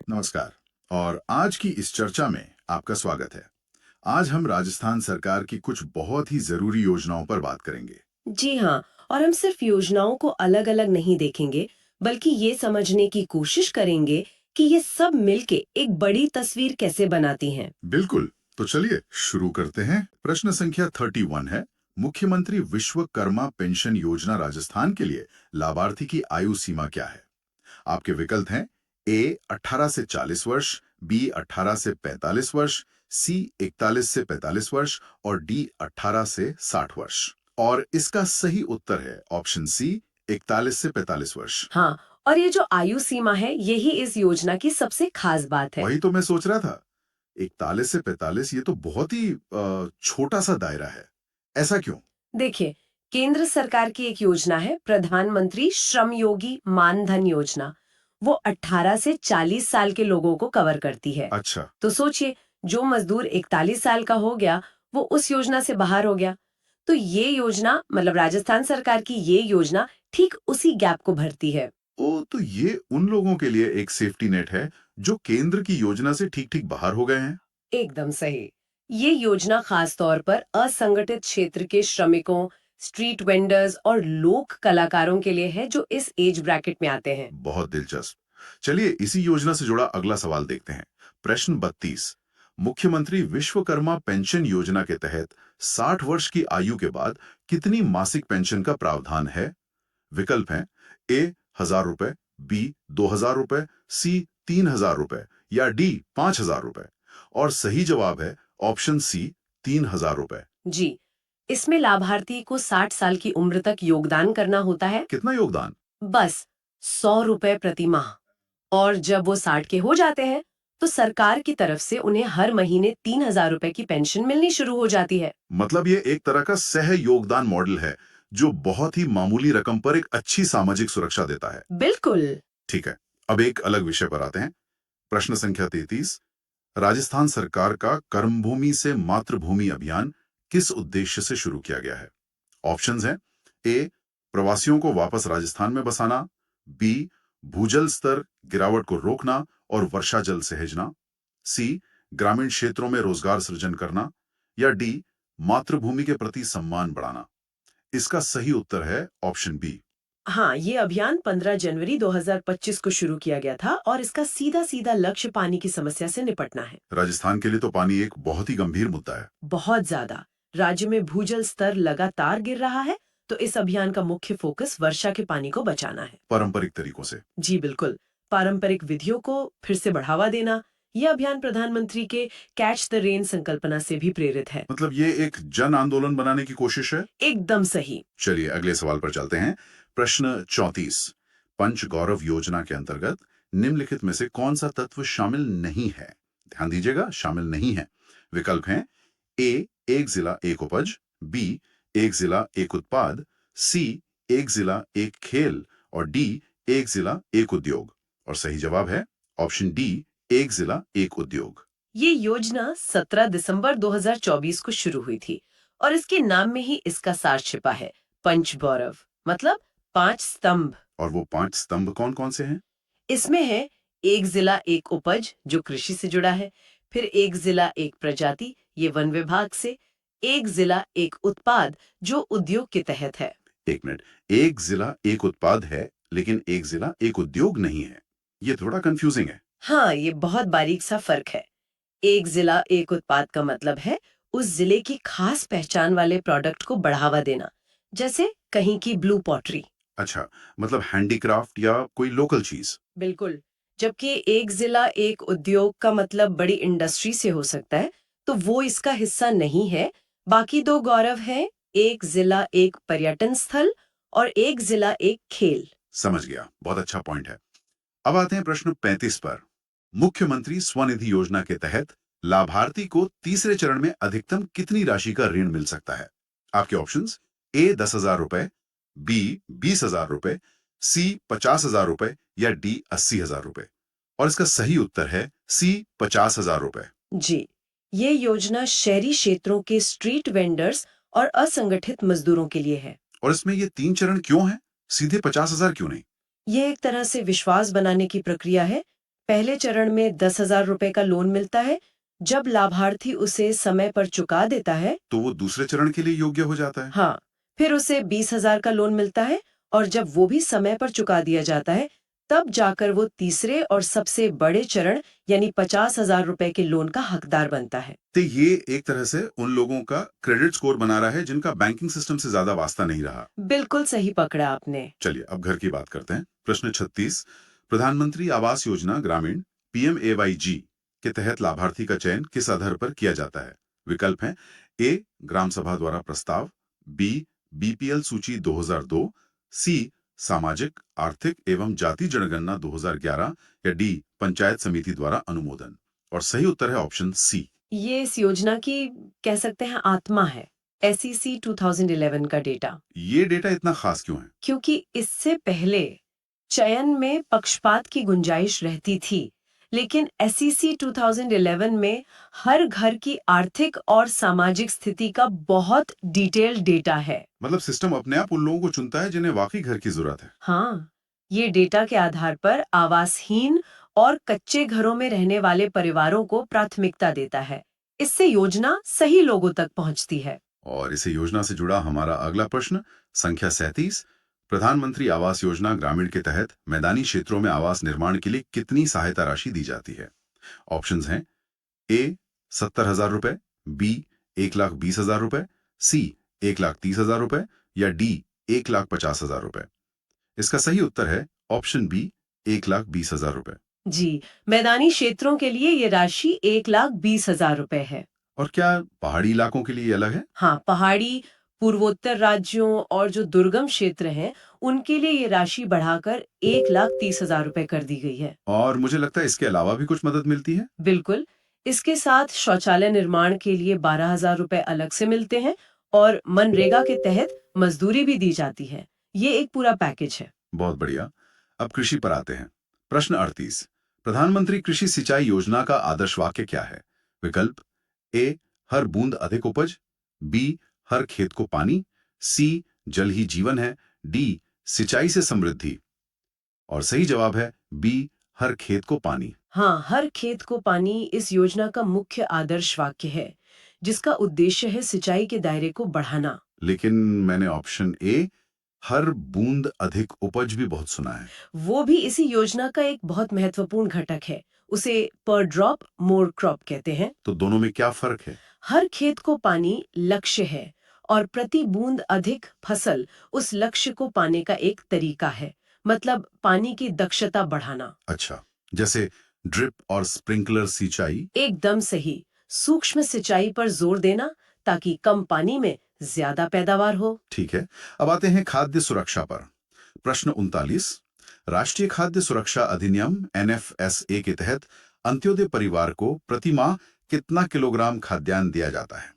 नमस्कार। और आज की इस चर्चा में आपका स्वागत है। आज हम राजस्थान सरकार की कुछ बहुत ही जरूरी योजनाओं पर बात करेंगे। जी हाँ। और हम सिर्फ योजनाओं को अलग अलग नहीं देखेंगे, बल्कि ये समझने की कोशिश करेंगे कि ये सब मिलके एक बड़ी तस्वीर कैसे बनाती हैं। बिल्कुल। तो चलिए शुरू करते हैं। प्रश्न संख्या 31 है, मुख्यमंत्री विश्वकर्मा पेंशन योजना राजस्थान के लिए लाभार्थी की आयु सीमा क्या है? आपके विकल्प हैं: ए 18 से 40 वर्ष, बी 18 से 45 वर्ष, सी 41 से 45 वर्ष और डी 18 से 60 वर्ष। और इसका सही उत्तर है ऑप्शन सी, 41 से 45 वर्ष। हाँ, और ये जो आयु सीमा है, यही इस योजना की सबसे खास बात है। वही तो मैं सोच रहा था। 41 से 45 ये तो बहुत ही छोटा सा दायरा है। ऐसा क्यों? देखिए, केंद्र सरकार की एक योजना है, प्रधानमंत्री श्रम योगी मानधन योजना। वो 18 से 40 साल के लोगों को कवर करती है। अच्छा। तो सोचिए, जो मजदूर 41 साल का हो गया, वो उस योजना से बाहर हो गया। तो ये योजना, मतलब राजस्थान सरकार की ये योजना, ठीक उसी गैप को भरती है। ओ, तो ये उन लोगों के लिए एक सेफ्टी नेट है जो केंद्र की योजना से ठीक ठीक बाहर हो गए हैं। एकदम सही। ये योजना खास तौर पर असंगठित क्षेत्र के श्रमिकों, स्ट्रीट वेंडर्स और लोक कलाकारों के लिए है, जो इस एज ब्रैकेट में आते हैं। बहुत दिलचस्प। चलिए इसी योजना से जुड़ा अगला सवाल देखते हैं। प्रश्न 32, मुख्यमंत्री विश्वकर्मा पेंशन योजना के तहत 60 वर्ष की आयु के बाद कितनी मासिक पेंशन का प्रावधान है? विकल्प हैं: ए 1000 रुपए, बी 2000 रुपए, सी 3000 रुपए या डी 5000 रुपए। और सही जवाब है ऑप्शन सी, 3000 रुपए। जी, इसमें लाभार्थी को 60 साल की उम्र तक योगदान करना होता है, कितना योगदान? बस 100 रुपए प्रति माह। और जब वो 60 के हो जाते हैं, तो सरकार की तरफ से उन्हें हर महीने 3000 रुपए की पेंशन मिलनी शुरू हो जाती है। मतलब ये एक तरह का सह योगदान मॉडल है जो बहुत ही मामूली रकम पर एक अच्छी सामाजिक सुरक्षा देता है। बिल्कुल। ठीक है, अब एक अलग विषय पर आते हैं। प्रश्न संख्या 33, राजस्थान सरकार का कर्मभूमि से मातृभूमि अभियान किस उद्देश्य से शुरू किया गया है? ऑप्शंस हैं: ए प्रवासियों को वापस राजस्थान में बसाना, बी भूजल स्तर गिरावट को रोकना और वर्षा जल सहेजना, सी ग्रामीण क्षेत्रों में रोजगार सृजन करना या डी मातृभूमि के प्रति सम्मान बढ़ाना। इसका सही उत्तर है ऑप्शन बी। हाँ, ये अभियान 15 जनवरी 2025 को शुरू किया गया था और इसका सीधा सीधा लक्ष्य पानी की समस्या से निपटना है। राजस्थान के लिए तो पानी एक बहुत ही गंभीर मुद्दा है। बहुत ज्यादा। राज्य में भूजल स्तर लगातार गिर रहा है, तो इस अभियान का मुख्य फोकस वर्षा के पानी को बचाना है। पारंपरिक तरीकों से। जी बिल्कुल। पारंपरिक विधियों को फिर से बढ़ावा देना। यह अभियान प्रधानमंत्री के कैच द रेन संकल्पना से भी प्रेरित है। मतलब ये एक जन आंदोलन बनाने की कोशिश है। एकदम सही। चलिए अगले सवाल पर चलते हैं। प्रश्न 34, पंच गौरव योजना के अंतर्गत निम्नलिखित में से कौन सा तत्व शामिल नहीं है? ध्यान दीजिएगा, शामिल नहीं है। विकल्प हैं: ए एक जिला एक उपज, बी एक जिला एक उत्पाद, सी एक जिला एक खेल और डी एक जिला एक उद्योग। और सही जवाब है ऑप्शन डी, एक जिला एक उद्योग। ये योजना 17 दिसंबर 2024 को शुरू हुई थी और इसके नाम में ही इसका सार छिपा है। पंच गौरव मतलब 5 स्तंभ। और वो 5 स्तंभ कौन कौन से हैं? इसमें है एक जिला एक उपज, जो कृषि से जुड़ा है। फिर एक जिला एक प्रजाति, ये वन विभाग से। एक जिला एक उत्पाद, जो उद्योग के तहत है। एक मिनट, एक जिला एक उत्पाद है लेकिन एक जिला एक उद्योग नहीं है। ये थोड़ा कंफ्यूजिंग है। हाँ, ये बहुत बारीक सा फर्क है। एक जिला एक उत्पाद का मतलब है उस जिले की खास पहचान वाले प्रोडक्ट को बढ़ावा देना, जैसे कहीं की ब्लू पॉटरी। अच्छा, मतलब हैंडीक्राफ्ट या कोई लोकल चीज। बिल्कुल। जबकि एक जिला एक उद्योग का मतलब बड़ी इंडस्ट्री से हो सकता है, तो वो इसका हिस्सा नहीं है। बाकी दो गौरव हैं, एक जिला एक पर्यटन स्थल और एक जिला एक खेल। समझ गया, बहुत अच्छा पॉइंट है। अब आते हैं प्रश्न 35 पर। मुख्यमंत्री स्वनिधि योजना के तहत लाभार्थी को तीसरे चरण में अधिकतम कितनी राशि का ऋण मिल सकता है? आपके ऑप्शंस: ए 10,000 रुपए, बी 20,000 रुपए, सी 50,000 रुपए या डी 80,000 रुपए। और इसका सही उत्तर है सी, 50,000 रुपए। जी, ये योजना शहरी क्षेत्रों के स्ट्रीट वेंडर्स और असंगठित मजदूरों के लिए है। और इसमें ये 3 चरण क्यों है? सीधे 50,000 क्यों नहीं? ये एक तरह से विश्वास बनाने की प्रक्रिया है। पहले चरण में 10,000 रुपए का लोन मिलता है। जब लाभार्थी उसे समय पर चुका देता है, तो वो दूसरे चरण के लिए योग्य हो जाता है। हाँ, फिर उसे 20,000 का लोन मिलता है और जब वो भी समय पर चुका दिया जाता है, तब जाकर वो तीसरे और सबसे बड़े चरण यानी 50,000 रुपए के लोन का हकदार बनता है। तो ये एक तरह से उन लोगों का क्रेडिट स्कोर बना रहा है जिनका बैंकिंग सिस्टम से ज्यादा वास्ता नहीं रहा। बिल्कुल सही पकड़ा आपने। चलिए अब घर की बात करते हैं। प्रश्न 36, प्रधानमंत्री आवास योजना ग्रामीण PMAYG के तहत लाभार्थी का चयन किस आधार पर किया जाता है? विकल्प हैं ए ग्राम सभा द्वारा प्रस्ताव, बी BPL सूची 2002, सी सामाजिक आर्थिक एवं जाति जनगणना 2011 या डी पंचायत समिति द्वारा अनुमोदन। और सही उत्तर है ऑप्शन सी। ये इस योजना की कह सकते हैं आत्मा है। SEC 2011 का डेटा। ये डेटा इतना खास क्यों है? क्योंकि इससे पहले चयन में पक्षपात की गुंजाइश रहती थी, लेकिन SEC 2011 में हर घर की आर्थिक और सामाजिक स्थिति का बहुत डिटेल्ड डेटा है। मतलब सिस्टम अपने आप उन लोगों को चुनता है जिन्हें वाकई घर की जरूरत है। हाँ, ये डेटा के आधार पर आवासहीन और कच्चे घरों में रहने वाले परिवारों को प्राथमिकता देता है। इससे योजना सही लोगों तक पहुंचती है। और इसे योजना से जुड़ा हमारा अगला प्रश्न संख्या 37, प्रधानमंत्री आवास योजना ग्रामीण के तहत मैदानी क्षेत्रों में आवास निर्माण के लिए कितनी सहायता राशि दी जाती है? ऑप्शंस हैं ए 70,000 रुपए, बी 1,20,000 रुपए, सी 1,30,000 रुपए या डी 1,50,000 रुपए। इसका सही उत्तर है ऑप्शन बी 1,20,000 रुपए। जी, मैदानी क्षेत्रों के लिए ये राशि 1,20,000 रुपए है। और क्या पहाड़ी इलाकों के लिए ये अलग है? हाँ, पहाड़ी, पूर्वोत्तर राज्यों और जो दुर्गम क्षेत्र हैं, उनके लिए ये राशि बढ़ाकर 1,30,000 रुपए कर दी गई है। और मुझे लगता है इसके अलावा भी कुछ मदद मिलती है। बिल्कुल, इसके साथ शौचालय निर्माण के लिए 12,000 रुपए अलग से मिलते हैं और मनरेगा के तहत मजदूरी भी दी जाती है। ये एक पूरा पैकेज है। बहुत बढ़िया। अब कृषि पर आते हैं। प्रश्न 38, प्रधानमंत्री कृषि सिंचाई योजना का आदर्श वाक्य क्या है? विकल्प ए हर बूंद अधिक उपज, बी हर खेत को पानी, सी जल ही जीवन है, डी सिंचाई से समृद्धि। और सही जवाब है बी हर खेत को पानी। हाँ, हर खेत को पानी इस योजना का मुख्य आदर्श वाक्य है, जिसका उद्देश्य है सिंचाई के दायरे को बढ़ाना। लेकिन मैंने ऑप्शन ए हर बूंद अधिक उपज भी बहुत सुना है। वो भी इसी योजना का एक बहुत महत्वपूर्ण घटक है। उसे पर ड्रॉप मोर क्रॉप कहते हैं। तो दोनों में क्या फर्क है? हर खेत को पानी लक्ष्य है और प्रति बूंद अधिक फसल उस लक्ष्य को पाने का एक तरीका है। मतलब पानी की दक्षता बढ़ाना। अच्छा, जैसे ड्रिप और स्प्रिंकलर सिंचाई। एकदम सही। सूक्ष्म सिंचाई पर जोर देना ताकि कम पानी में ज्यादा पैदावार हो। ठीक है। अब आते हैं खाद्य सुरक्षा पर। प्रश्न 39, राष्ट्रीय खाद्य सुरक्षा अधिनियम NFSA के तहत अंत्योदय परिवार को प्रति माह कितना किलोग्राम खाद्यान्न दिया जाता है?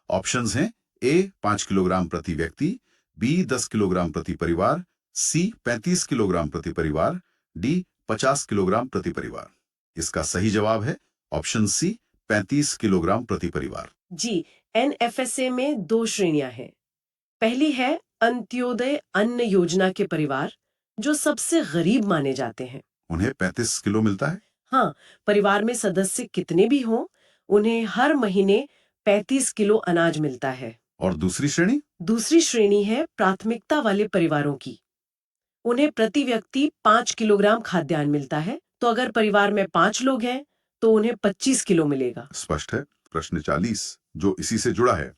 ऑप्शंस हैं ए 5 किलोग्राम प्रति व्यक्ति, बी 10 किलोग्राम प्रति परिवार, सी 35 किलोग्राम प्रति परिवार, डी 50 किलोग्राम प्रति परिवार। इसका सही जवाब है ऑप्शन सी 35 किलोग्राम प्रति परिवार। जी, NFSA में दो श्रेणियां हैं। पहली है अंत्योदय अन्न योजना के परिवार, जो सबसे गरीब माने जाते हैं। उन्हें 35 किलो मिलता है। हाँ, परिवार में सदस्य कितने भी हों, उन्हें हर महीने 35 किलो अनाज मिलता है। और दूसरी श्रेणी? दूसरी श्रेणी है प्राथमिकता वाले परिवारों की। उन्हें प्रति व्यक्ति 5 किलोग्राम खाद्यान्न मिलता है। तो अगर परिवार में 5 लोग हैं, तो उन्हें 25 किलो मिलेगा। स्पष्ट है। प्रश्न 40 जो इसी से जुड़ा है,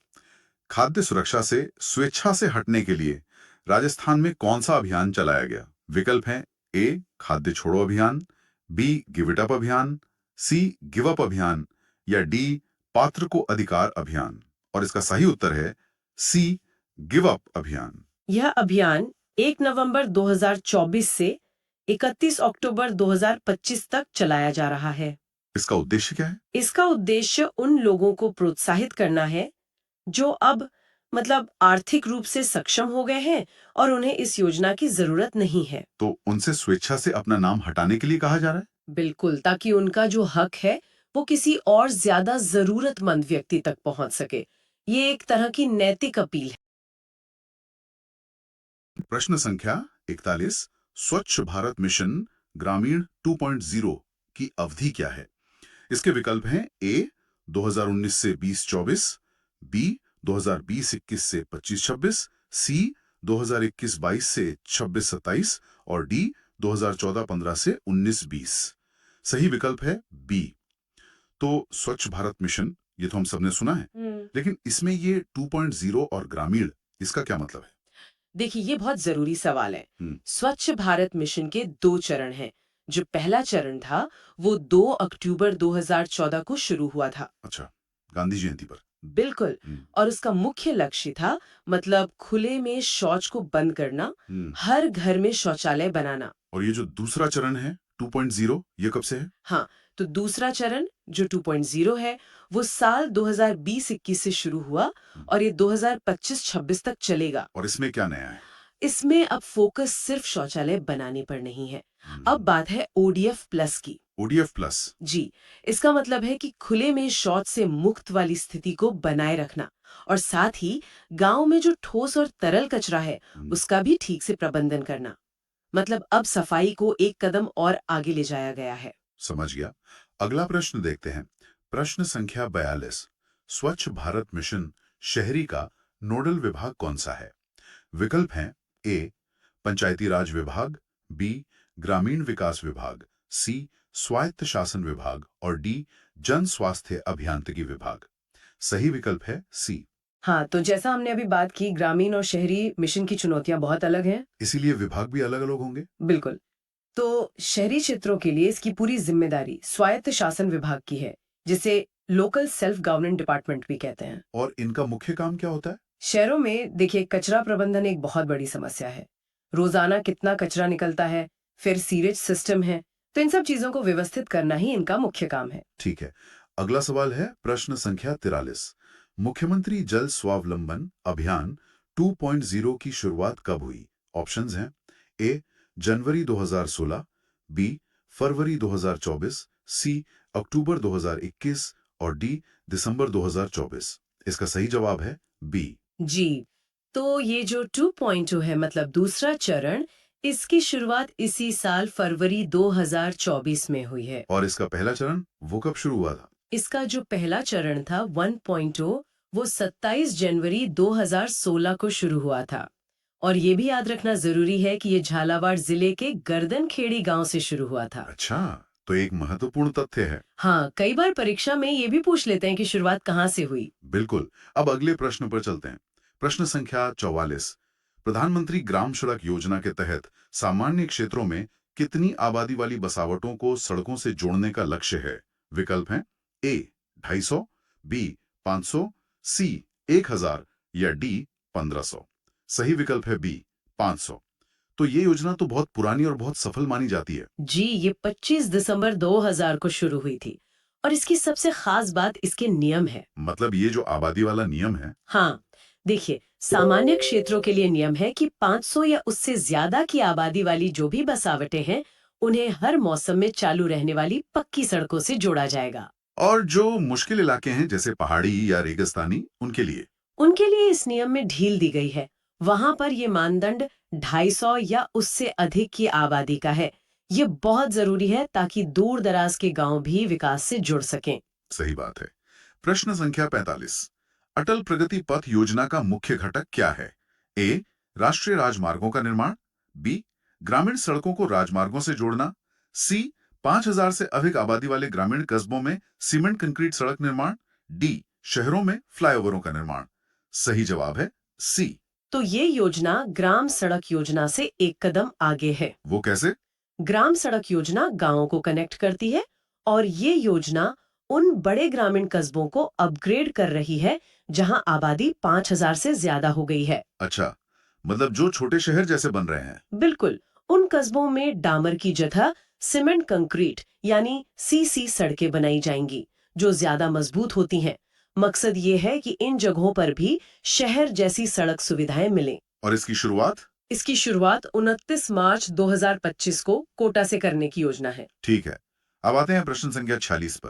खाद्य सुरक्षा से स्वेच्छा से हटने के लिए राजस्थान में कौन सा अभियान चलाया गया? विकल्प हैं ए खाद्य छोड़ो अभियान, बी गिव इट अप अभियान, सी गिव अप अभियान या डी पात्र को अधिकार अभियान। और इसका सही उत्तर है सी गिव अप अभियान। यह अभियान 1 नवंबर 2024 से 31 अक्टूबर 2025 तक चलाया जा रहा है। इसका उद्देश्य क्या है? इसका उद्देश्य उन लोगों को प्रोत्साहित करना है जो अब आर्थिक रूप से सक्षम हो गए हैं और उन्हें इस योजना की जरूरत नहीं है। तो उनसे स्वेच्छा से अपना नाम हटाने के लिए कहा जा रहा है? बिल्कुल, ताकि उनका जो हक है वो किसी और ज्यादा जरूरतमंद व्यक्ति तक पहुंच सके। ये एक तरह की नैतिक अपील है। प्रश्न संख्या 41, स्वच्छ भारत मिशन ग्रामीण 2.0 की अवधि क्या है? इसके विकल्प हैं ए 2019 से 2024, बी 2020-21 से 25-26, सी 2021-22 से 26-27 और डी 2014-15 से 19-20। सही विकल्प है बी। तो स्वच्छ भारत मिशन, ये तो हम सबने सुना है, लेकिन इसमें ये 2.0 और ग्रामीण, इसका क्या मतलब है? देखिए, ये बहुत जरूरी सवाल है। हम्म, स्वच्छ भारत मिशन के 2 चरण हैं। जो पहला चरण था वो 2 अक्टूबर 2014 को शुरू हुआ था। अच्छा, गांधी जयंती पर। बिल्कुल। हम्म, और उसका मुख्य लक्ष्य था, मतलब खुले में शौच को बंद करना, हम्म। हर घर में शौचालय बनाना। और ये जो दूसरा चरण है 2.0, ये कब से है? हाँ, तो दूसरा चरण जो 2.0 है वो साल 2020-21 से शुरू हुआ हम्म, और ये 2025-26 तक चलेगा। और इसमें क्या नया है? इसमें अब फोकस सिर्फ शौचालय बनाने पर नहीं है। अब हम्म, बात है ओडीएफ प्लस की। ODF plus. जी, इसका मतलब है कि खुले में शौच से मुक्त वाली स्थिति को बनाए रखना और साथ ही गांव में जो ठोस और तरल कचरा है उसका भी ठीक से प्रबंधन करना। मतलब अब सफाई को एक कदम और आगे ले जाया गया है। समझ गया। अगला प्रश्न देखते हैं। प्रश्न संख्या 42। स्वच्छ भारत मिशन शहरी का नोडल विभाग कौन सा है? विकल्प हैं ए पंचायती राज विभाग, बी ग्रामीण विकास विभाग, सी स्वायत्त शासन विभाग और डी जन स्वास्थ्य अभियांत्रिकी विभाग। सही विकल्प है सी। हाँ, तो जैसा हमने अभी बात की, ग्रामीण और शहरी मिशन की चुनौतियां बहुत अलग हैं। इसीलिए विभाग भी अलग अलग होंगे। बिल्कुल। तो शहरी क्षेत्रों के लिए इसकी पूरी जिम्मेदारी स्वायत्त शासन विभाग की है, जिसे लोकल सेल्फ गवर्नमेंट डिपार्टमेंट भी कहते हैं। और इनका मुख्य काम क्या होता है? शहरों में देखिए, कचरा प्रबंधन एक बहुत बड़ी समस्या है। रोजाना कितना कचरा निकलता है, फिर सीरेज सिस्टम है, तो इन सब चीजों को व्यवस्थित करना ही इनका मुख्य काम है। ठीक है। अगला सवाल है प्रश्न संख्या 43। मुख्यमंत्री जल स्वावलंबन अभियान 2.0 की शुरुआत कब हुई? ऑप्शंस हैं ए जनवरी 2016, बी फरवरी 2024, सी अक्टूबर 2021 और डी दिसंबर 2024। इसका सही जवाब है बी। जी, तो ये जो 2.0 है, मतलब दूसरा चरण, इसकी शुरुआत इसी साल फरवरी 2024 में हुई है। और इसका पहला चरण वो कब शुरू हुआ था? इसका जो पहला चरण था 1.0, वो 27 जनवरी 2016 को शुरू हुआ था। और ये भी याद रखना जरूरी है कि ये झालावाड़ जिले के गर्दनखेड़ी गांव से शुरू हुआ था। अच्छा, तो एक महत्वपूर्ण तथ्य है। हाँ, कई बार परीक्षा में ये भी पूछ लेते हैं कि शुरुआत कहाँ से हुई। बिल्कुल। अब अगले प्रश्न पर चलते हैं। प्रश्न संख्या 44। प्रधानमंत्री ग्राम सड़क योजना के तहत सामान्य क्षेत्रों में कितनी आबादी वाली बसावटों को सड़कों से जोड़ने का लक्ष्य है? विकल्प हैं ए 250, बी 500, सी 1000 या डी 1500। सही विकल्प है बी 500। तो ये योजना तो बहुत पुरानी और बहुत सफल मानी जाती है। जी, ये 25 दिसंबर 2000 को शुरू हुई थी और इसकी सबसे खास बात इसके नियम है। मतलब ये जो आबादी वाला नियम है। हाँ, देखिए, सामान्य क्षेत्रों के लिए नियम है कि 500 या उससे ज्यादा की आबादी वाली जो भी बसावटें हैं, उन्हें हर मौसम में चालू रहने वाली पक्की सड़कों से जोड़ा जाएगा। और जो मुश्किल इलाके हैं जैसे पहाड़ी या रेगिस्तानी, उनके लिए। उनके लिए इस नियम में ढील दी गई है। वहां पर ये मानदंड 250 या उससे अधिक की आबादी का है। ये बहुत जरूरी है ताकि दूर दराज के गांव भी विकास से जुड़ सकें। सही बात है। प्रश्न संख्या 45। अटल प्रगति पथ योजना का मुख्य घटक क्या है? ए राष्ट्रीय राजमार्गों का निर्माण, बी ग्रामीण सड़कों को राजमार्गों से जोड़ना, सी 5000 से अधिक आबादी वाले ग्रामीण कस्बों में सीमेंट कंक्रीट सड़क निर्माण, डी शहरों में फ्लाईओवरों का निर्माण। सही जवाब है सी। तो ये योजना ग्राम सड़क योजना से एक कदम आगे है। वो कैसे? ग्राम सड़क योजना गांवों को कनेक्ट करती है और ये योजना उन बड़े ग्रामीण कस्बों को अपग्रेड कर रही है जहां आबादी 5000 से ज्यादा हो गई है। अच्छा, मतलब जो छोटे शहर जैसे बन रहे हैं। बिल्कुल। उन कस्बों में डामर की जगह सीमेंट कंक्रीट यानी सीसी सड़कें बनाई जाएंगी, जो ज्यादा मजबूत होती हैं। मकसद ये है कि इन जगहों पर भी शहर जैसी सड़क सुविधाएं मिलें। और इसकी शुरुआत? इसकी शुरुआत 29 मार्च 2025 को कोटा से करने की योजना है। ठीक है। अब आते हैं प्रश्न संख्या 46 पर।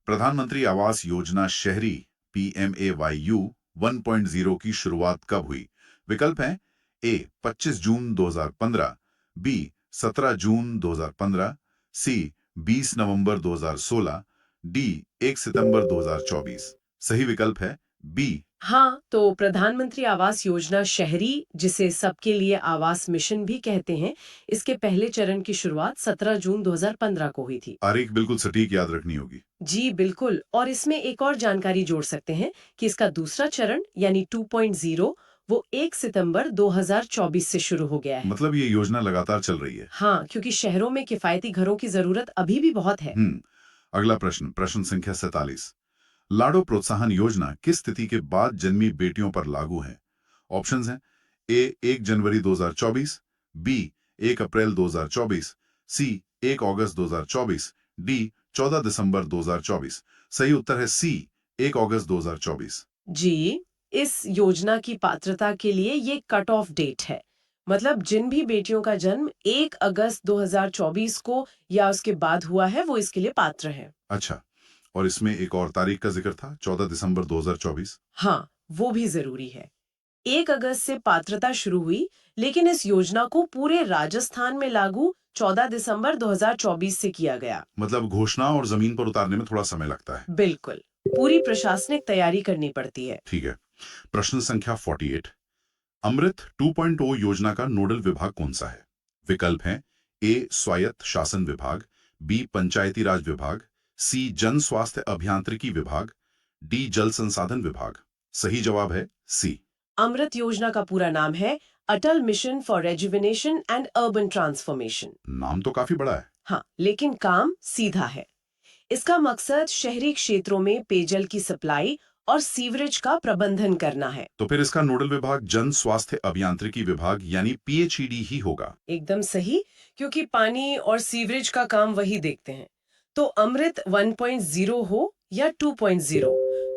प्रधानमंत्री आवास योजना शहरी PMAYU 1.0 की शुरुआत कब हुई? विकल्प हैं ए 25 जून 2015, बी 17 जून 2015, सी 20 नवंबर 2016, डी 1 सितंबर 2024। सही विकल्प है बी। हाँ, तो प्रधानमंत्री आवास योजना शहरी, जिसे सबके लिए आवास मिशन भी कहते हैं, इसके पहले चरण की शुरुआत 17 जून 2015 को हुई थी। तारीख बिल्कुल सटीक याद रखनी होगी। जी बिल्कुल, और इसमें एक और जानकारी जोड़ सकते हैं कि इसका दूसरा चरण यानी 2.0 वो 1 सितंबर 2024 से शुरू हो गया है। मतलब ये योजना लगातार चल रही है। हाँ, क्योंकि शहरों में किफायती घरों की जरूरत अभी भी बहुत है। अगला प्रश्न, प्रश्न संख्या 47। लाड़ो प्रोत्साहन योजना किस स्थिति के बाद जन्मी बेटियों पर लागू है? ऑप्शंस हैं ए 1 जनवरी 2024, बी 1 अप्रैल 2024, सी 1 अगस्त 2024, डी 14 दिसंबर 2024। सही उत्तर है सी 1 अगस्त 2024। जी, इस योजना की पात्रता के लिए ये कट ऑफ डेट है। मतलब जिन भी बेटियों का जन्म 1 अगस्त 2024 को या उसके बाद हुआ है, वो इसके लिए पात्र हैं। अच्छा, और इसमें एक और तारीख का जिक्र था 14 दिसंबर 2024। हाँ, वो भी जरूरी है। 1 अगस्त से पात्रता शुरू हुई, लेकिन इस योजना को पूरे राजस्थान में लागू 14 दिसंबर 2024 से किया गया। मतलब घोषणा और जमीन पर उतारने में थोड़ा समय लगता है। बिल्कुल, पूरी प्रशासनिक तैयारी करनी पड़ती है। ठीक है। प्रश्न संख्या 48। अमृत 2.0 योजना का नोडल विभाग कौन सा है? विकल्प हैं ए स्वायत्त शासन विभाग, बी पंचायती राज विभाग, सी जन स्वास्थ्य अभियांत्रिकी विभाग, डी जल संसाधन विभाग। सही जवाब है सी। अमृत योजना का पूरा नाम है Atal mission for rejuvenation and urban transformation. नाम तो काफी बड़ा है। हाँ, लेकिन काम सीधा है। इसका मकसद शहरी क्षेत्रों में पेयजल की सप्लाई और सीवरेज का प्रबंधन करना है। तो फिर इसका नोडल विभाग जन स्वास्थ्य अभियांत्रिकी विभाग यानी पीएचईडी ही होगा। एकदम सही, क्योंकि पानी और सीवरेज का काम वही देखते हैं। तो अमृत 1.0 हो या 2.0,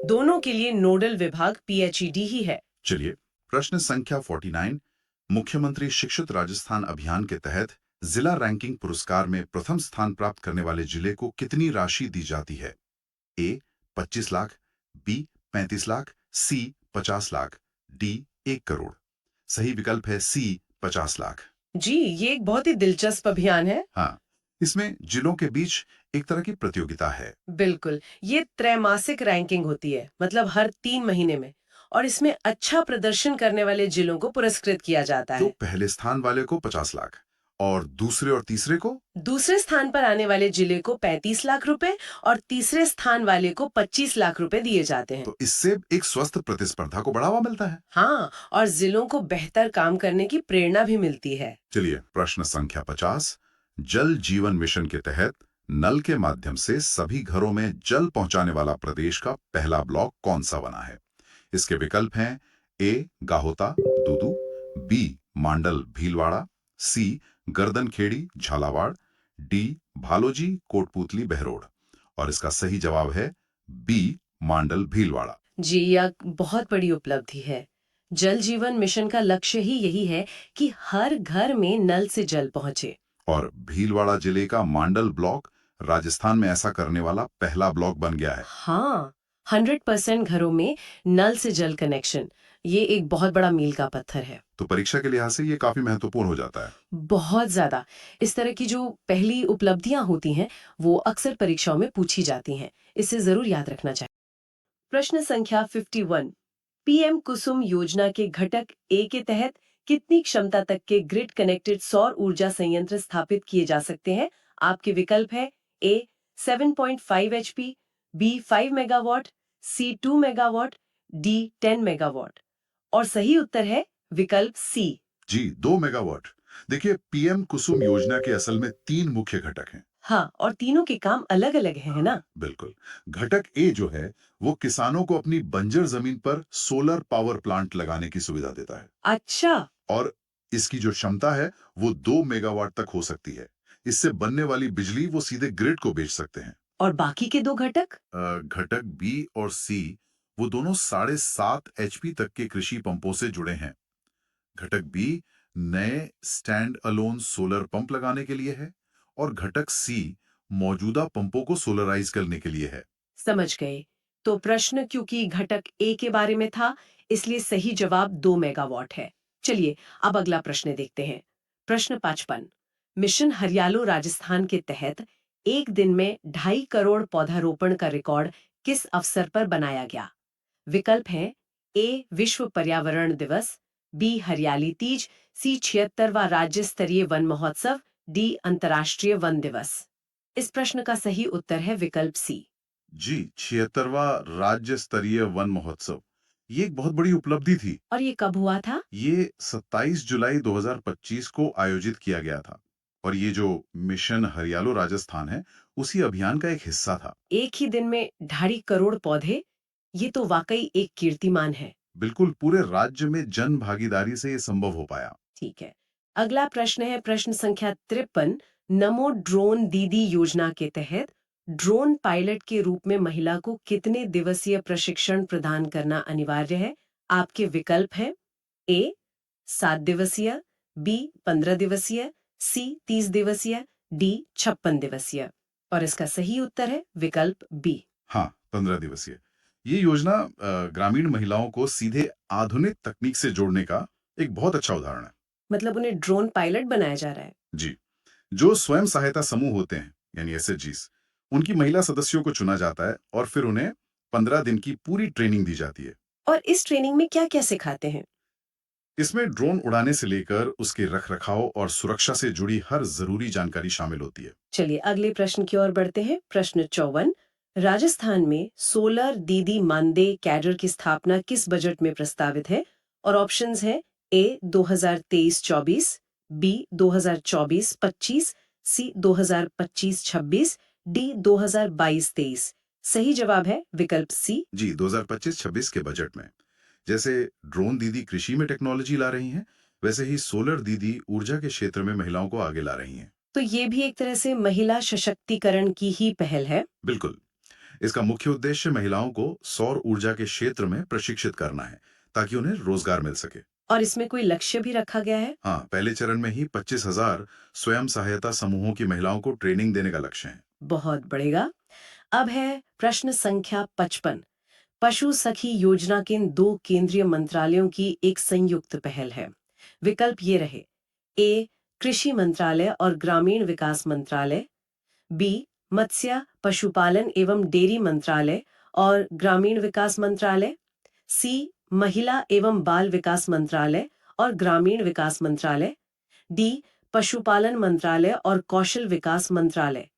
दोनों के लिए नोडल विभाग पीएचईडी ही है। चलिए, प्रश्न संख्या 49। मुख्यमंत्री शिक्षित राजस्थान अभियान के तहत जिला रैंकिंग पुरस्कार में प्रथम स्थान प्राप्त करने वाले जिले को कितनी राशि दी जाती है? ए 25 लाख, बी 35 लाख, सी 50 लाख, डी 1 करोड़। सही विकल्प है सी 50 लाख। जी, ये एक बहुत ही दिलचस्प अभियान है। हाँ, इसमें जिलों के बीच एक तरह की प्रतियोगिता है। बिल्कुल, ये त्रैमासिक रैंकिंग होती है, मतलब हर 3 महीने में, और इसमें अच्छा प्रदर्शन करने वाले जिलों को पुरस्कृत किया जाता तो है। पहले स्थान वाले को 50 लाख और दूसरे और तीसरे को? दूसरे स्थान पर आने वाले जिले को 35 लाख रुपए और तीसरे स्थान वाले को 25 लाख रुपए दिए जाते हैं। तो इससे एक स्वस्थ प्रतिस्पर्धा को बढ़ावा मिलता है। हाँ, और जिलों को बेहतर काम करने की प्रेरणा भी मिलती है। चलिए, प्रश्न संख्या 50। जल जीवन मिशन के तहत नल के माध्यम से सभी घरों में जल पहुंचाने वाला प्रदेश का पहला ब्लॉक कौन सा बना है? इसके विकल्प हैं ए गाहोता दूदू, बी मांडल भीलवाड़ा, सी गर्दनखेड़ी झालावाड़, डी भालोजी कोटपूतली बहरोड़। और इसका सही जवाब है बी मांडल भीलवाड़ा। जी, यह बहुत बड़ी उपलब्धि है। जल जीवन मिशन का लक्ष्य ही यही है कि हर घर में नल से जल पहुंचे। और भीलवाड़ा जिले का मांडल ब्लॉक राजस्थान में ऐसा करने वाला पहला ब्लॉक बन गया है। हाँ, 100% घरों में नल से जल कनेक्शन, ये एक बहुत बड़ा मील का पत्थर है। तो परीक्षा के लिहाज से ये काफी महत्वपूर्ण हो जाता है। बहुत ज्यादा। इस तरह की जो पहली उपलब्धियां होती हैं, वो अक्सर परीक्षाओं में पूछी जाती हैं। इसे जरूर याद रखना चाहिए। प्रश्न संख्या 51। पीएम कुसुम योजना के घटक ए के तहत कितनी क्षमता तक के ग्रिड कनेक्टेड सौर ऊर्जा संयंत्र स्थापित किए जा सकते हैं? आपके विकल्प है ए 7.5 एचपी, बी 5 मेगावाट, सी 2 मेगावाट, डी 10 मेगावाट। और सही उत्तर है विकल्प सी। जी, 2 मेगावाट। देखिए, पीएम कुसुम योजना के असल में 3 मुख्य घटक हैं। हाँ, और तीनों के काम अलग अलग हैं, है ना? बिल्कुल। घटक ए जो है वो किसानों को अपनी बंजर जमीन पर सोलर पावर प्लांट लगाने की सुविधा देता है। अच्छा। और इसकी जो क्षमता है वो 2 मेगावाट तक हो सकती है। इससे बनने वाली बिजली वो सीधे ग्रिड को बेच सकते हैं। और बाकी के दो घटक? घटक बी और सी वो दोनों 7.5 एचपी तक के कृषि पंपों से जुड़े हैं। घटक बी नए स्टैंड अलोन सोलर पंप लगाने के लिए है और घटक सी मौजूदा पंपों को सोलराइज करने के लिए है। समझ गए। तो प्रश्न क्योंकि घटक ए के बारे में था, इसलिए सही जवाब 2 मेगावाट है। चलिए, अब अगला प्रश्न देखते हैं। प्रश्न 55। मिशन हरियालो राजस्थान के तहत एक दिन में 2.5 करोड़ पौधारोपण का रिकॉर्ड किस अवसर पर बनाया गया? विकल्प हैं ए विश्व पर्यावरण दिवस, बी हरियाली तीज, सी 76वां राज्य स्तरीय वन महोत्सव, डी अंतर्राष्ट्रीय वन दिवस। इस प्रश्न का सही उत्तर है विकल्प सी। जी, 76वां राज्य स्तरीय वन महोत्सव। ये एक बहुत बड़ी उपलब्धि थी। और ये कब हुआ था? ये 27 जुलाई 2025 को आयोजित किया गया था और ये जो मिशन हरियालो राजस्थान है, उसी अभियान का एक हिस्सा था। एक ही दिन में 2.5 करोड़ पौधे, ये तो वाकई एक कीर्तिमान है। बिल्कुल पूरे राज्य में जन भागीदारी से ये संभव हो पाया। ठीक है। अगला प्रश्न है प्रश्न संख्या 53। नमो ड्रोन दीदी योजना के तहत ड्रोन पायलट के रूप में महिला को कितने दिवसीय प्रशिक्षण प्रदान करना अनिवार्य है? आपके विकल्प हैं ए 7 दिवसीय, बी 15 दिवसीय, सी 30 दिवसीय, डी 56 दिवसीय। और इसका सही उत्तर है विकल्प बी। हाँ, 15 दिवसीय। ये योजना ग्रामीण महिलाओं को सीधे आधुनिक तकनीक से जोड़ने का एक बहुत अच्छा उदाहरण है। मतलब उन्हें ड्रोन पायलट बनाया जा रहा है। जी, जो स्वयं सहायता समूह होते हैं, यानी एसएचजीस, उनकी महिला सदस्यों को चुना जाता है और फिर उन्हें 15 दिन की पूरी ट्रेनिंग दी जाती है। और इस ट्रेनिंग में क्या क्या सिखाते हैं? इसमें ड्रोन उड़ाने से लेकर उसके रखरखाव और सुरक्षा से जुड़ी हर जरूरी जानकारी शामिल होती है। चलिए अगले प्रश्न की ओर बढ़ते हैं। प्रश्न 54। राजस्थान में सोलर दीदी मानदेय कैडर की स्थापना किस बजट में प्रस्तावित है? और ऑप्शंस हैं ए 2023-24, बी 2024-25, सी 2025-26, डी 2022-23। सही जवाब है विकल्प सी। जी, 2025-26 के बजट में जैसे ड्रोन दीदी कृषि में टेक्नोलॉजी ला रही हैं, वैसे ही सोलर दीदी ऊर्जा के क्षेत्र में महिलाओं को आगे ला रही हैं। तो ये भी एक तरह से महिला सशक्तिकरण की ही पहल है। बिल्कुल, इसका मुख्य उद्देश्य महिलाओं को सौर ऊर्जा के क्षेत्र में प्रशिक्षित करना है, ताकि उन्हें रोजगार मिल सके। और इसमें कोई लक्ष्य भी रखा गया है? हाँ, पहले चरण में ही 25,000 स्वयं सहायता समूहों की महिलाओं को ट्रेनिंग देने का लक्ष्य है। बहुत बढ़ेगा। अब है प्रश्न संख्या 55। पशु सखी योजना के इन 2 केंद्रीय मंत्रालयों की एक संयुक्त पहल है। विकल्प ये रहे ए कृषि मंत्रालय और ग्रामीण विकास मंत्रालय, बी मत्स्य पशुपालन एवं डेयरी मंत्रालय और ग्रामीण विकास मंत्रालय, सी महिला एवं बाल विकास मंत्रालय और ग्रामीण विकास मंत्रालय, डी पशुपालन मंत्रालय और कौशल विकास मंत्रालय।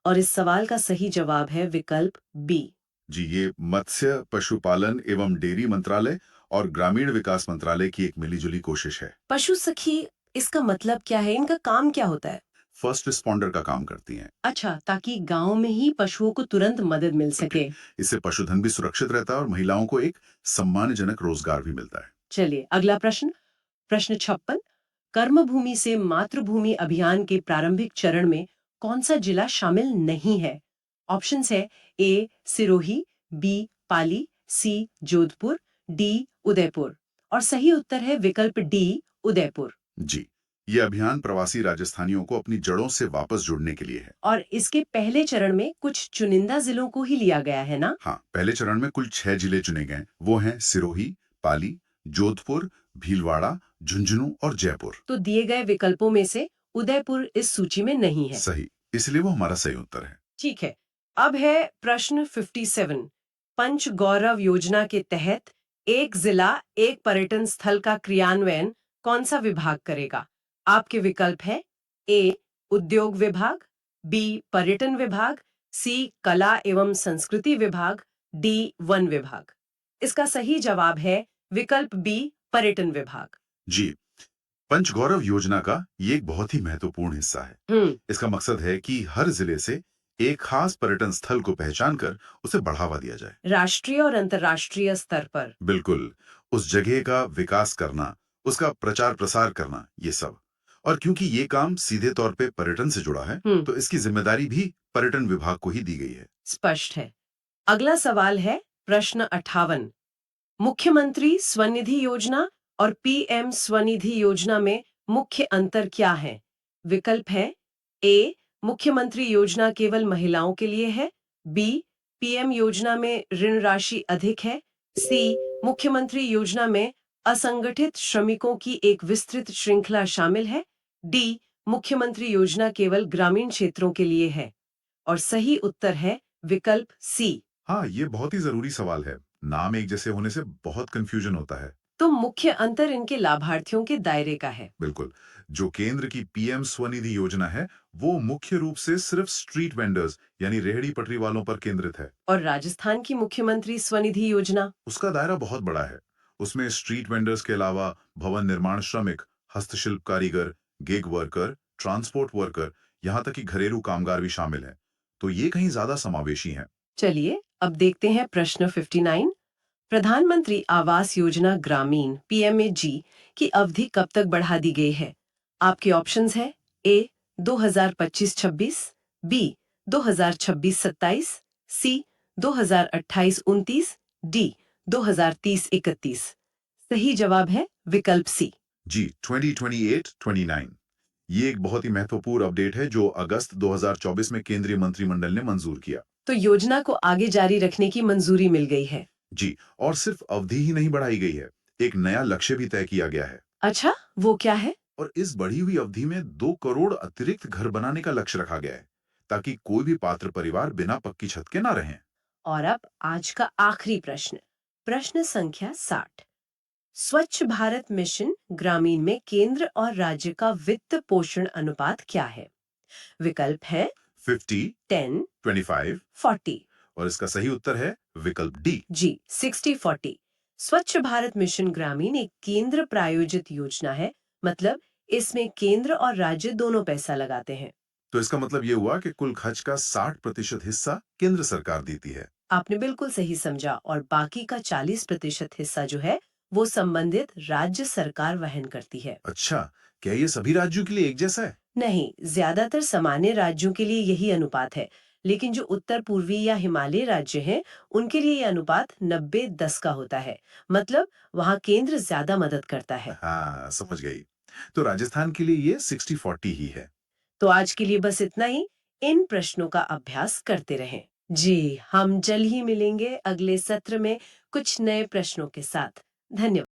और इस सवाल का सही जवाब है विकल्प बी। जी, ये मत्स्य पशुपालन एवं डेयरी मंत्रालय और ग्रामीण विकास मंत्रालय की एक मिलीजुली कोशिश है। पशु सखी, इसका मतलब क्या है? इनका काम क्या होता है? फर्स्ट रिस्पॉन्डर का काम करती हैं। अच्छा, ताकि गांव में ही पशुओं को तुरंत मदद मिल सके। इससे पशुधन भी सुरक्षित रहता है और महिलाओं को एक सम्मानजनक रोजगार भी मिलता है। चलिए अगला प्रश्न। प्रश्न 56। कर्मभूमि से मातृभूमि अभियान के प्रारंभिक चरण में कौन सा जिला शामिल नहीं है? ऑप्शंस है ए सिरोही, बी पाली, सी जोधपुर, डी उदयपुर। और सही उत्तर है विकल्प डी उदयपुर। जी, ये अभियान प्रवासी राजस्थानियों को अपनी जड़ों से वापस जुड़ने के लिए है। और इसके पहले चरण में कुछ चुनिंदा जिलों को ही लिया गया है ना? हाँ, पहले चरण में कुल 6 जिले चुने गए। वो हैं सिरोही, पाली, जोधपुर, भीलवाड़ा, झुंझुनू और जयपुर। तो दिए गए विकल्पों में से उदयपुर इस सूची में नहीं है। सही, इसलिए वो हमारा सही उत्तर है। ठीक है। अब है प्रश्न 57। पंच गौरव योजना के तहत एक जिला एक पर्यटन स्थल का क्रियान्वयन कौन सा विभाग करेगा? आपके विकल्प है ए उद्योग विभाग, बी पर्यटन विभाग, सी कला एवं संस्कृति विभाग, डी वन विभाग। इसका सही जवाब है विकल्प बी पर्यटन विभाग। जी, पंचगौरव योजना का ये एक बहुत ही महत्वपूर्ण हिस्सा है। इसका मकसद है कि हर जिले से एक खास पर्यटन स्थल को पहचानकर उसे बढ़ावा दिया जाए। राष्ट्रीय और अंतर्राष्ट्रीय स्तर पर। बिल्कुल, उस जगह का विकास करना, उसका प्रचार प्रसार करना, ये सब। और क्योंकि ये काम सीधे तौर पे पर्यटन से जुड़ा है, तो इसकी जिम्मेदारी भी पर्यटन विभाग को ही दी गई है। स्पष्ट है। अगला सवाल है प्रश्न 58। मुख्यमंत्री स्वनिधि योजना और पीएम स्वनिधि योजना में मुख्य अंतर क्या है? विकल्प है ए मुख्यमंत्री योजना केवल महिलाओं के लिए है, बी पीएम योजना में ऋण राशि अधिक है, सी मुख्यमंत्री योजना में असंगठित श्रमिकों की एक विस्तृत श्रृंखला शामिल है, डी मुख्यमंत्री योजना केवल ग्रामीण क्षेत्रों के लिए है। और सही उत्तर है विकल्प सी। हाँ, ये बहुत ही जरूरी सवाल है। नाम एक जैसे होने से बहुत कंफ्यूजन होता है। तो मुख्य अंतर इनके लाभार्थियों के दायरे का है। बिल्कुल। जो केंद्र की पीएम स्वनिधि योजना है, वो मुख्य रूप से सिर्फ स्ट्रीट वेंडर्स यानी रेहड़ी पटरी वालों पर केंद्रित है। और राजस्थान की मुख्यमंत्री स्वनिधि योजना? उसका दायरा बहुत बड़ा है। उसमें स्ट्रीट वेंडर्स के अलावा भवन निर्माण श्रमिक, हस्तशिल्प कारीगर, गिग वर्कर, ट्रांसपोर्ट वर्कर, यहाँ तक कि घरेलू कामगार भी शामिल हैं। तो ये कहीं ज्यादा समावेशी हैं। चलिए अब देखते हैं प्रश्न 59। प्रधानमंत्री आवास योजना ग्रामीण पीएमएजी की अवधि कब तक बढ़ा दी गई है? आपके ऑप्शंस है ए 2025-26, बी 2026-27, सी 2028-29, डी 2030-31। सही जवाब है विकल्प सी। जी, 2028-29। ये एक बहुत ही महत्वपूर्ण अपडेट है जो अगस्त 2024 में केंद्रीय मंत्रिमंडल ने मंजूर किया। तो योजना को आगे जारी रखने की मंजूरी मिल गई है। जी, और सिर्फ अवधि ही नहीं बढ़ाई गई है, एक नया लक्ष्य भी तय किया गया है। अच्छा, वो क्या है? और इस बढ़ी हुई अवधि में 2 करोड़ अतिरिक्त घर बनाने का लक्ष्य रखा गया है, ताकि कोई भी पात्र परिवार बिना पक्की छत के ना रहें। और अब आज का आखिरी प्रश्न, प्रश्न संख्या 60। स्वच्छ भारत मिशन ग्रामीण में केंद्र और राज्य का वित्त पोषण अनुपात क्या है? विकल्प है 50, 10, 25 40। और इसका सही उत्तर है विकल्प डी। जी, 60-40। स्वच्छ भारत मिशन ग्रामीण एक केंद्र प्रायोजित योजना है, मतलब इसमें केंद्र और राज्य दोनों पैसा लगाते हैं। तो इसका मतलब ये हुआ कि कुल खर्च का 60% हिस्सा केंद्र सरकार देती है। आपने बिल्कुल सही समझा, और बाकी का 40% हिस्सा जो है वो संबंधित राज्य सरकार वहन करती है। अच्छा, क्या ये सभी राज्यों के लिए एक जैसा है? नहीं, ज्यादातर सामान्य राज्यों के लिए यही अनुपात है, लेकिन जो उत्तर पूर्वी या हिमालय राज्य हैं, उनके लिए ये अनुपात 90-10 का होता है। मतलब वहाँ केंद्र ज्यादा मदद करता है। हाँ, समझ गई। तो राजस्थान के लिए ये 60-40 ही है। तो आज के लिए बस इतना ही। इन प्रश्नों का अभ्यास करते रहें। जी, हम जल्द ही मिलेंगे अगले सत्र में कुछ नए प्रश्नों के साथ। धन्यवाद।